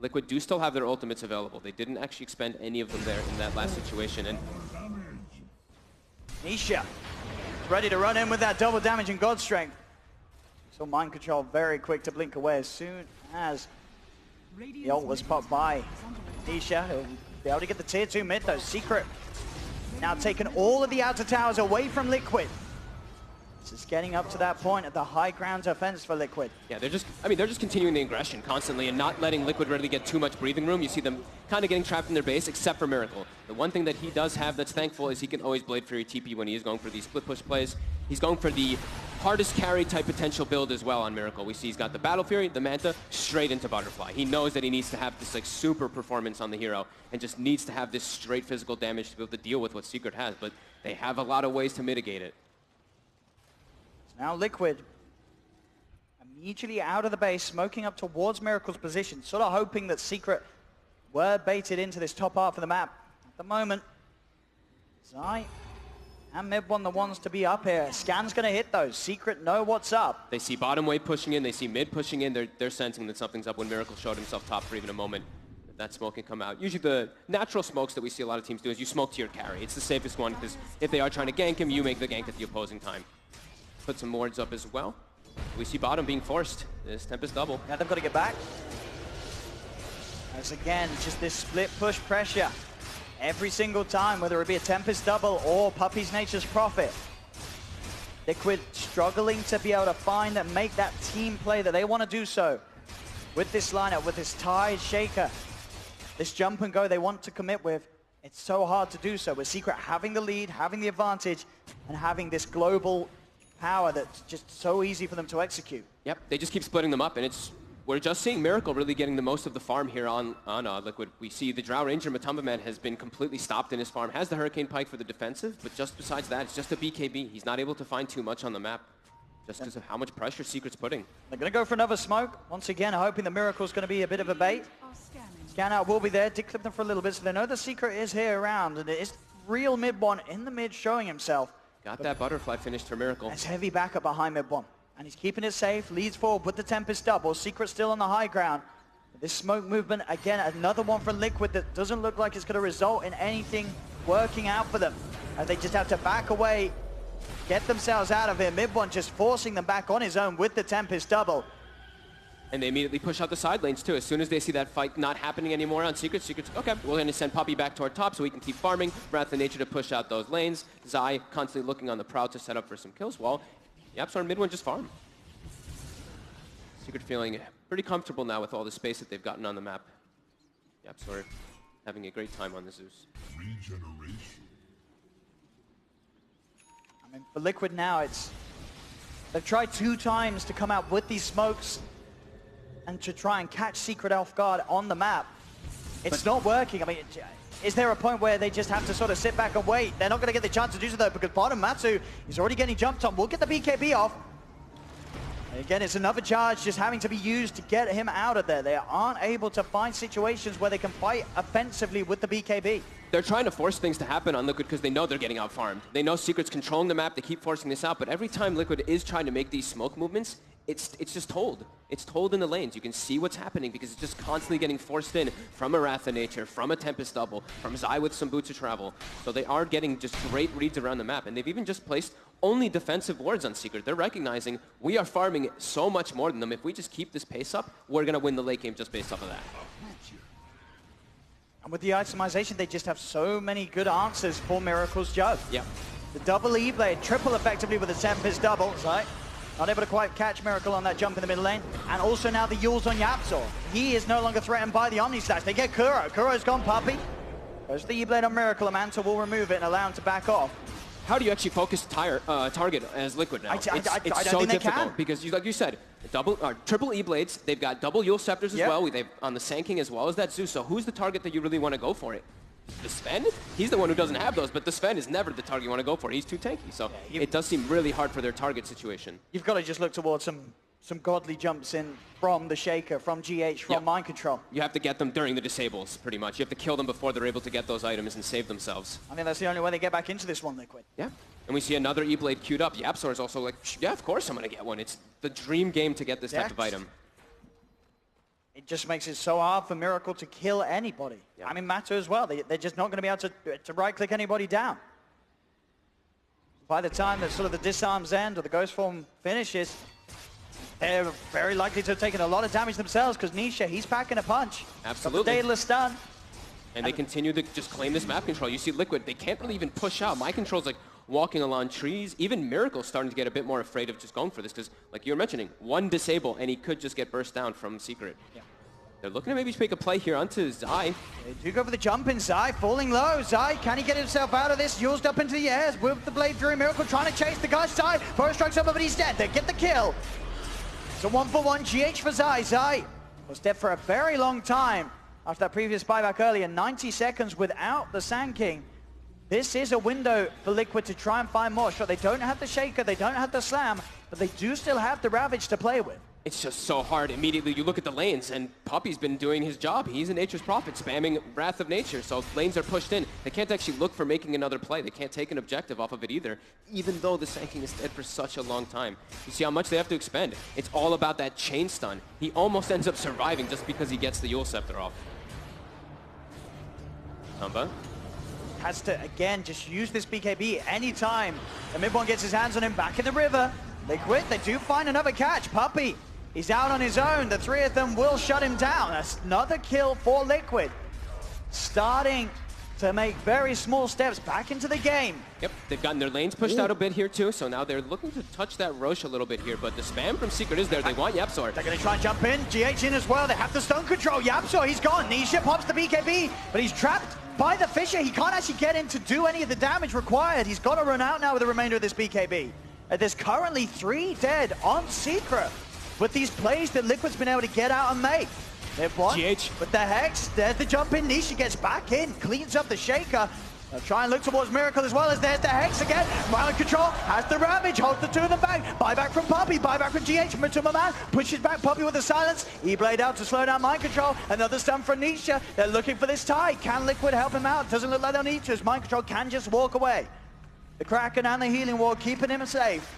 Liquid do still have their ultimates available. They didn't actually expend any of them there in that last situation. And Nisha ready to run in with that double damage and God Strength. So Mind Control very quick to blink away as soon as the ult was popped by Nisha. He'll be able to get the tier 2 mid though. Secret now taking all of the outer towers away from Liquid. This is getting up to that point at the high ground offense for Liquid. Yeah, they're just continuing the aggression constantly and not letting Liquid really get too much breathing room. You see them kind of getting trapped in their base, except for Miracle. The one thing that he does have that's thankful is he can always Blade Fury TP when he is going for these split push plays. He's going for the hardest carry type potential build as well on Miracle. We see he's got the Battle Fury, the Manta, straight into Butterfly. He knows that he needs to have this like super performance on the hero and just needs to have this straight physical damage to be able to deal with what Secret has, but they have a lot of ways to mitigate it. Now Liquid immediately out of the base, smoking up towards Miracle's position, sort of hoping that Secret were baited into this top half of the map. At the moment, Zai and mid one the ones to be up here. Scan's going to hit those. Secret know what's up. They see bottom wave pushing in, they see mid pushing in, they're sensing that something's up when Miracle showed himself top for even a moment. That smoke can come out. Usually the natural smokes that we see a lot of teams do is you smoke to your carry. It's the safest one because if they are trying to gank him, you make the gank at the opposing time. Put some wards up as well. We see bottom being forced. This Tempest double. Yeah, they've got to get back. As again, just this split push pressure. Every single time, whether it be a Tempest double or Puppey's Nature's Prophet. Liquid struggling to be able to find and make that team play that they want to do so. With this lineup, with this Tide Shaker, this jump and go they want to commit with, it's so hard to do so. With Secret having the lead, having the advantage, and having this global power that's just so easy for them to execute. Yep, they just keep splitting them up, and we're just seeing Miracle really getting the most of the farm here on Liquid. We see the Drow Ranger Matumba Man has been completely stopped in his farm, has the Hurricane Pike for the defensive, but just besides that, it's just a BKB. He's not able to find too much on the map. just because of how much pressure Secret's putting. They're going to go for another smoke. Once again, hoping the Miracle's going to be a bit of a bait. Scan out will be there. Did clip them for a little bit, so they know the Secret is here around. And it is real mid one in the mid showing himself. Got that butterfly finished for Miracle. There's heavy backup behind mid one. And he's keeping it safe. Leads forward with the Tempest double. Secret still on the high ground. This smoke movement, again, another one from Liquid that doesn't look like it's going to result in anything working out for them. They just have to back away, get themselves out of here. Mid one just forcing them back on his own with the Tempest double. And they immediately push out the side lanes too. As soon as they see that fight not happening anymore on Secret's, okay, we're going to send Puppey back toward top so we can keep farming. Wrath of Nature to push out those lanes. Zai constantly looking on the prowl to set up for some kills while YapzOr mid one just farm. Secret feeling pretty comfortable now with all the space that they've gotten on the map. YapzOr having a great time on the Zeus. Regeneration. I mean, for Liquid now, they've tried 2 times to come out with these smokes and to try and catch Secret off guard on the map. It's not working. I mean, is there a point where they just have to sort of sit back and wait? They're not going to get the chance to do so though, because bottom Matsu is already getting jumped on. We'll get the BKB off. And again, it's another charge just having to be used to get him out of there. They aren't able to find situations where they can fight offensively with the BKB. They're trying to force things to happen on Liquid because they know they're getting out-farmed. They know Secret's controlling the map. They keep forcing this out. But every time Liquid is trying to make these smoke movements, it's just told. It's told in the lanes. You can see what's happening because it's just constantly getting forced in from a Wrath of Nature, from a Tempest double, from Zai with some boots of travel. So they are getting just great reads around the map. And they've even just placed only defensive wards on Secret. They're recognizing we are farming so much more than them. If we just keep this pace up, we're going to win the late game just based off of that. And with the itemization, they just have so many good answers for Miracle's Jug. Yep. The double E-Blade, triple effectively with the Tempest double. Right? Not able to quite catch Miracle on that jump in the middle lane. And also now the Yules on YapzOr. He is no longer threatened by the Omni Slash. They get Kuro. Kuro's gone Puppey. Goes the E-Blade on Miracle. Manta will remove it and allow him to back off. How do you actually focus target as Liquid now? I It's don't so think they difficult can. because, like you said, triple E-Blades. They've got double Yule Scepters as well. They've on the Sand as well as that Zeus. So who's the target that you really want to go for it? The Sven? He's the one who doesn't have those, but the Sven is never the target you want to go for. He's too tanky. So it does seem really hard for their target situation. You've got to just look towards some godly jumps in from the Shaker, from GH, from Mind Control. You have to get them during the disables, pretty much. You have to kill them before they're able to get those items and save themselves. I think that's the only way they get back into this one, Liquid. Yeah. And we see another E-Blade queued up. YapzOr is also like, yeah, of course I'm going to get one. It's the dream game to get this type of item. It just makes it so hard for Miracle to kill anybody. Yeah. I mean, Mata as well. They're just not going to be able to right-click anybody down. By the time that sort of the disarms end or the Ghost Form finishes, they're very likely to have taken a lot of damage themselves because Nisha, he's packing a punch. Absolutely. Daedalus stun. And they continue to just claim this map control. You see Liquid, they can't really even push out. My control's like walking along trees. Even Miracle's starting to get a bit more afraid of just going for this because, like you were mentioning, one disable and he could just get burst down from Secret. Yeah. They're looking to maybe make a play here onto Zai. They do go for the jump in. Zai falling low. Zai, can he get himself out of this? Used up into the air with the Blade Fury. Miracle trying to chase the guy. Zai, first strikes over, but he's dead. They get the kill. It's a 1-for-1 GH for Zai. Zai was dead for a very long time after that previous buyback earlier. 90 seconds without the Sand King. This is a window for Liquid to try and find more. Sure, they don't have the Shaker, they don't have the Slam, but they do still have the Ravage to play with. It's just so hard. Immediately you look at the lanes and Puppey's been doing his job. He's a Nature's Prophet spamming Wrath of Nature. So lanes are pushed in. They can't actually look for making another play. They can't take an objective off of it either, even though the Sand King is dead for such a long time. You see how much they have to expend. It's all about that chain stun. He almost ends up surviving just because he gets the Yule Scepter off. Tumba. Has to, again, just use this BKB anytime the mid one gets his hands on him back in the river. Liquid, they do find another catch. Puppey, he's out on his own. The three of them will shut him down. That's another kill for Liquid. Starting to make very small steps back into the game. Yep, they've gotten their lanes pushed out a bit here too, so now they're looking to touch that Roche a little bit here, but the spam from Secret is there. They want YapzOr. They're going to try and jump in. GH in as well. They have the stone control. YapzOr, he's gone. Nisha pops the BKB, but he's trapped by the Fisher. He can't actually get in to do any of the damage required. He's got to run out now with the remainder of this BKB. There's currently 3 dead on Secret with these plays that Liquid's been able to get out and make. They've won GH. with the Hex. There's the jump in. Nisha gets back in, cleans up the Shaker. They'll try and look towards Miracle as well as there's the Hex again. Mind Control has the Ravage, holds the two of them back. Buyback from Puppey, buyback from GH. Matuma Man pushes back Puppey with the silence. E-Blade out to slow down Mind Control. Another stun from Nisha. They're looking for this tie. Can Liquid help him out? Doesn't look like they'll need to as Mind Control can just walk away. The Kraken and the Healing Wall keeping him safe.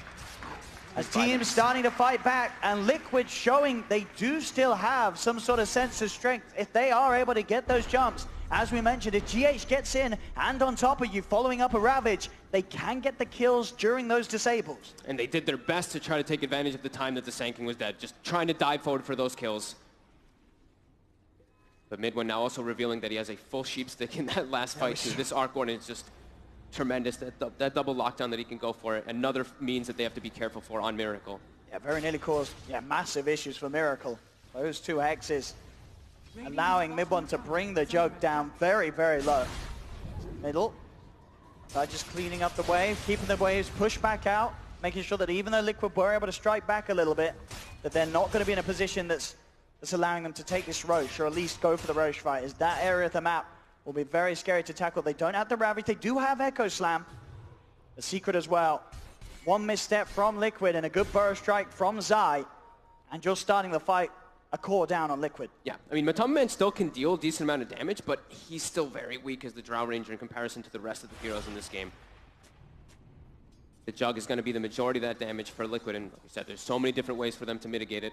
As teams starting to fight back and Liquid showing they do still have some sort of sense of strength if they are able to get those jumps. As we mentioned, if GH gets in and on top of you following up a Ravage, they can get the kills during those disables. And they did their best to try to take advantage of the time that the Sanking was dead, just trying to dive forward for those kills. But Midwin now also revealing that he has a full sheep stick in that last fight too. This Arc Warden is just tremendous. That double lockdown that he can go for it. Another means that they have to be careful for on Miracle. Yeah, very nearly caused massive issues for Miracle. Those two hexes allowing Midwin to bring the jug down very, very low. Middle. Just cleaning up the wave, keeping the waves pushed back out, making sure that even though Liquid were able to strike back a little bit, that they're not going to be in a position that's allowing them to take this Roche, or at least go for the Roche fight, as that area of the map will be very scary to tackle. They don't have the Ravage, they do have Echo Slam. The Secret as well. One misstep from Liquid and a good burrow strike from Zai, and you're starting the fight a core down on Liquid. Yeah, I mean, Matama Man still can deal a decent amount of damage, but he's still very weak as the Drow Ranger in comparison to the rest of the heroes in this game. The Jug is going to be the majority of that damage for Liquid, and like we said, there's so many different ways for them to mitigate it.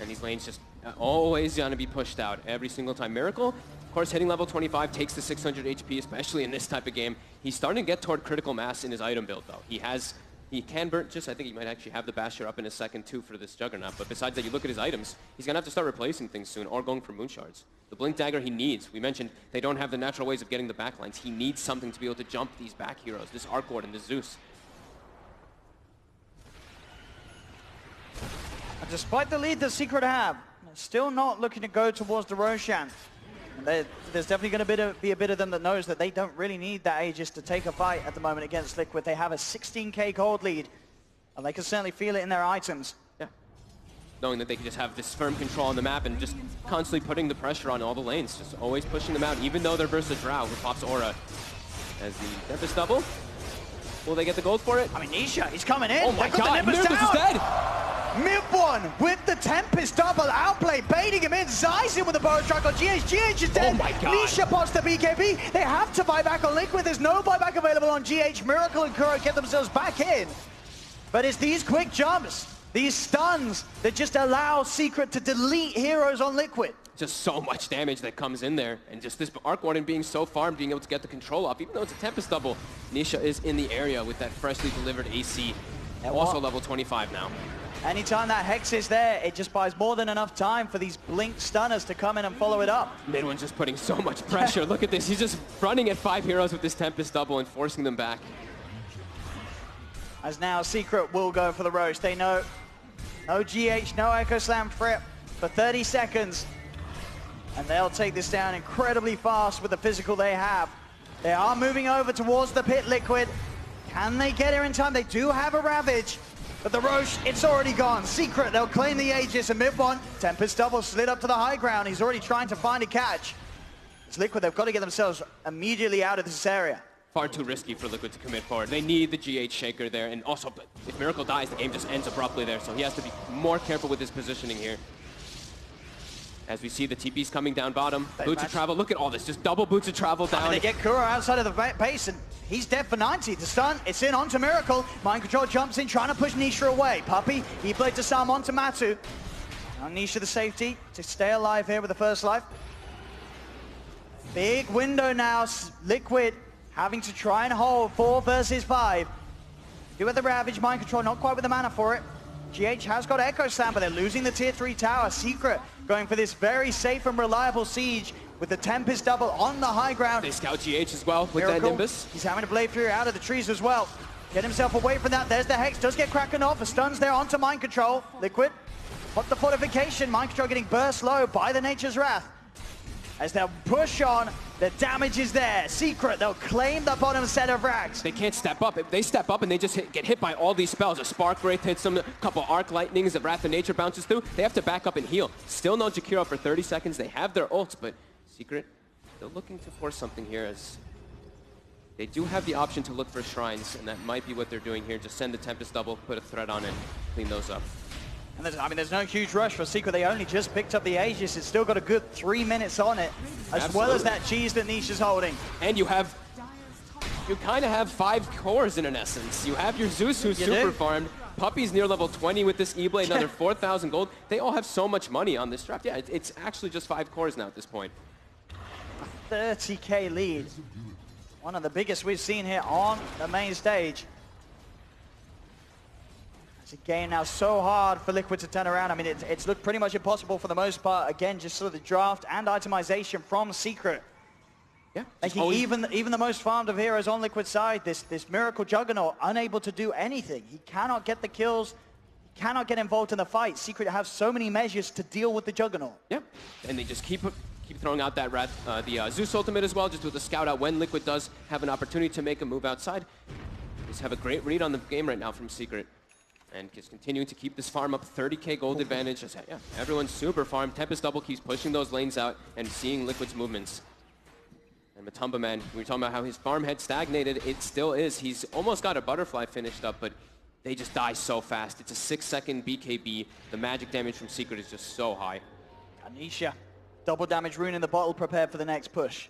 And these lanes just always going to be pushed out every single time. Miracle, of course, hitting level 25 takes the 600 HP, especially in this type of game. He's starting to get toward critical mass in his item build, though. He can burn just, I think he might actually have the Basher up in a second too for this Juggernaut, but besides that, you look at his items, he's going to have to start replacing things soon or going for Moon Shards. The Blink Dagger he needs. We mentioned they don't have the natural ways of getting the backlines. He needs something to be able to jump these back heroes, this Arc Warden, this Zeus. And despite the lead the Secret have, they're still not looking to go towards the Roshan. There's definitely going to be a bit of them that knows that they don't really need that Aegis to take a fight at the moment against Liquid. They have a 16k gold lead, and they can certainly feel it in their items. Yeah, knowing that they can just have this firm control on the map and just constantly putting the pressure on all the lanes, just always pushing them out, even though they're versus Drow, who pops Aura. As the Tempest double, will they get the gold for it? I mean, Nisha, he's coming in. Oh my god, Nimbus is dead! Midwin with the Tempest double outplay, baiting him in. Zai's in with the bow strike on GH. GH is dead. Oh my god. Nisha pots the BKB. They have to buy back on Liquid. There's no buyback available on GH. Miracle and Kuro get themselves back in. But it's these quick jumps, these stuns, that just allow Secret to delete heroes on Liquid. Just so much damage that comes in there, and just this Arc Warden being so farmed, being able to get the control off, even though it's a Tempest double. Nisha is in the area with that freshly delivered AC, also level 25 now. Anytime that Hex is there, it just buys more than enough time for these Blink stunners to come in and follow it up. Midwin's just putting so much pressure. Look at this, he's just running at 5 heroes with this Tempest double and forcing them back. As now Secret will go for the Roche. They know no GH, no Echo Slam Trip for 30 seconds. And they'll take this down incredibly fast with the physical they have. They are moving over towards the pit, Liquid. Can they get here in time? They do have a Ravage, but the Roche, it's already gone. Secret, they'll claim the Aegis, and Midwin, Tempest double slid up to the high ground. He's already trying to find a catch. It's Liquid, they've got to get themselves immediately out of this area. Far too risky for Liquid to commit forward. They need the GH Shaker there, and also, if Miracle dies, the game just ends abruptly there, so he has to be more careful with his positioning here. As we see the TP's coming down bottom. Boots of travel, look at all this, just double boots of travel down. They get Kuro outside of the base, and he's dead for 90. The stun, it's in onto Miracle. Mind Control jumps in, trying to push Nisha away. Puppey, he played to Sam onto Matu. Now Nisha the safety to stay alive here with the first life. Big window now, Liquid having to try and hold 4 versus 5. Do with the Ravage, Mind Control, not quite with the mana for it. GH has got Echo Slam, but they're losing the tier 3 tower. Secret going for this very safe and reliable siege with the Tempest double on the high ground. They scout GH as well with Miracle, that Nimbus. He's having to Blade Fury out of the trees as well. Get himself away from that. There's the Hex. Does get Kraken off. The stuns there onto Mind Control. Liquid. Put the fortification. Mind Control getting burst low by the Nature's Wrath. As they'll push on, the damage is there. Secret, they'll claim the bottom set of racks. They can't step up. If they step up and they just get hit by all these spells, a Spark Wraith hits them, a couple Arc Lightnings, the Wrath of Nature bounces through, they have to back up and heal. Still no Jakiro for 30 seconds. They have their ults, but Secret Still looking to force something here as they do have the option to look for shrines, and that might be what they're doing here. Just send the Tempest double, put a threat on it, clean those up. And there's no huge rush for Secret. They only just picked up the Aegis. It's still got a good 3 minutes on it, as well as that cheese that Nisha's holding. And you kind of have 5 cores in an essence. You have your Zeus who's super farmed. Puppy's near level 20 with this E-Blade, another 4,000 gold. They all have so much money on this draft. Yeah, it's actually just 5 cores now at this point. 30k lead. One of the biggest we've seen here on the main stage. It's a game now so hard for Liquid to turn around. I mean, it's looked pretty much impossible for the most part. Again, just sort of the draft and itemization from Secret. Yeah, like even the most farmed of heroes on Liquid's side, this Miracle Juggernaut, unable to do anything. He cannot get the kills. He cannot get involved in the fight. Secret have so many measures to deal with the Juggernaut. Yep, and they just keep throwing out that the Zeus ultimate as well, just with the scout out when Liquid does have an opportunity to make a move outside. Just have a great read on the game right now from Secret. And just continuing to keep this farm up, 30k gold advantage. Just, yeah, everyone's super farmed. Tempest double keeps pushing those lanes out and seeing Liquid's movements. And Matumba, man, we were talking about how his farm had stagnated. It still is. He's almost got a butterfly finished up, but they just die so fast. It's a 6-second BKB. The magic damage from Secret is just so high. Anisha, double damage rune in the bottle, prepared for the next push.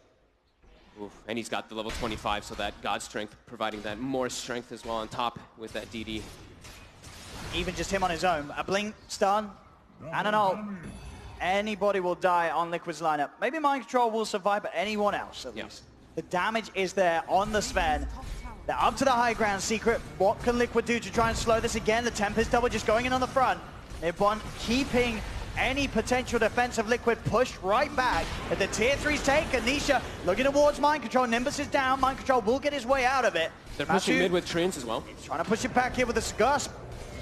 Oof. And he's got the level 25, so that God strength, providing that more strength as well on top with that DD. Even just him on his own. A blink, stun, and an ult. Anybody will die on Liquid's lineup. Maybe Mind Control will survive, but anyone else at least. The damage is there on the Sven. They're up to the high ground, Secret. What can Liquid do to try and slow this again? The Tempest double just going in on the front. Nib1 keeping any potential defense of Liquid pushed right back. At the tier 3's take, Anisha looking towards Mind Control. Nimbus is down. Mind Control will get his way out of it. They're pushing mid with Trins as well. He's trying to push it back here with the Gusp.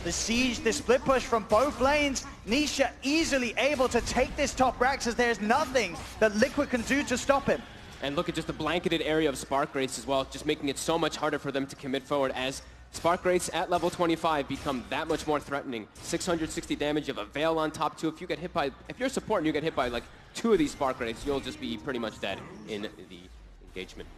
The siege, the split push from both lanes. Nisha easily able to take this top Rax as there's nothing that Liquid can do to stop him. And look at just the blanketed area of Spark Wraiths as well, just making it so much harder for them to commit forward as Spark Wraiths at level 25 become that much more threatening. 660 damage of a Veil on top too. If you're a support and you get hit by like 2 of these Spark Wraiths, you'll just be pretty much dead in the engagement.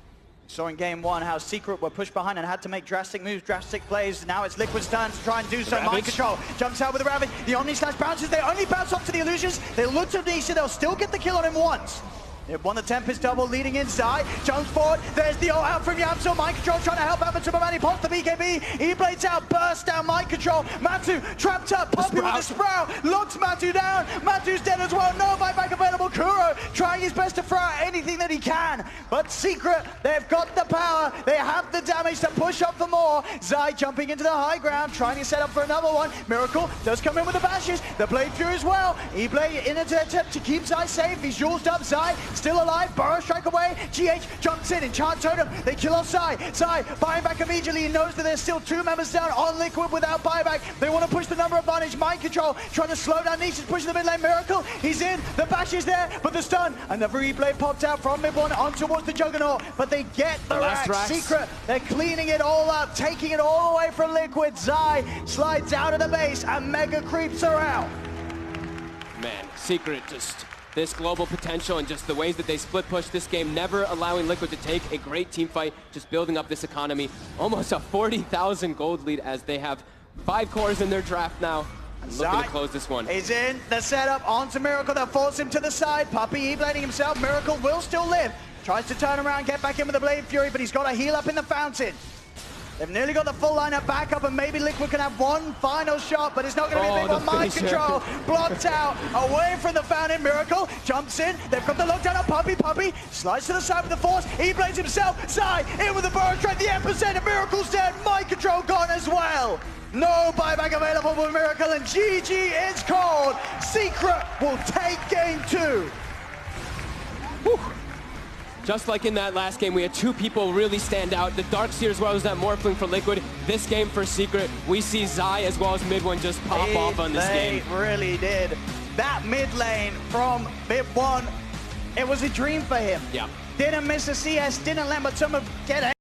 So in game 1, how Secret were pushed behind and had to make drastic moves, drastic plays. Now it's Liquid's turn to try and do so. Mind Control jumps out with the Ravage. The Omni Slash bounces. They only bounce off to the illusions. They look to Nisha. They'll still get the kill on him once. They've won the Tempest double, leading inside. Jumps forward. There's the ult out from Yamso. Mind Control trying to help out, but Superman pops the BKB. E-Blades out, burst down Mind Control. Matu trapped up. Puppy with the Sprout. Locks Matu down. Matu's dead as well. No buyback available. Kuro trying his best to throw out anything that he can. But Secret, they've got the power. They have the damage to push up for more. Zai jumping into the high ground, trying to set up for another one. Miracle does come in with the bashes. The Blade Fury as well. E-Blade in an attempt to keep Zai safe. He's jeweled up. Zai still alive. Burrow strike away. GH jumps in. Enchant Totem. They kill off Zai. Zai buying back immediately. He knows that there's still 2 members down on Liquid without buyback. They want to push the number advantage. Mind Control trying to slow down Nisha's pushing the mid lane. Miracle. He's in. The bash is there, but the stun. Another E-Blade popped out from mid 1 on towards the Juggernaut, but they get the Rax. Secret. They're cleaning it all up, taking it all away from Liquid. Zai slides out of the base and Mega creeps her out. Man, Secret just this global potential and just the ways that they split push this game, never allowing Liquid to take a great team fight, just building up this economy. Almost a 40,000 gold lead as they have 5 cores in their draft now. Looking to close this one. He's in the setup onto Miracle. They'll force him to the side. Puppy E-blading himself. Miracle will still live. Tries to turn around, get back in with the Blade Fury, but he's got to heal up in the fountain. They've nearly got the full lineup back up, and maybe Liquid can have one final shot, but it's not going to be a big one. Mind Control blocked out, away from the fountain. Miracle jumps in. They've got the lockdown on Puppy. Puppy slides to the side with the force. E-blades himself. Zai in with the Burrow strike. The epicenter. Miracle's dead. Mind Control gone as well. No buyback available for Miracle, and GG is called. Secret will take game 2. Whew. Just like in that last game, we had 2 people really stand out. The Darkseer as well as that Morphling for Liquid. This game for Secret, we see Zai as well as mid one just pop off on this game. They really did. That mid lane from mid 1, it was a dream for him. Yeah. Didn't miss a CS, didn't let Matumba get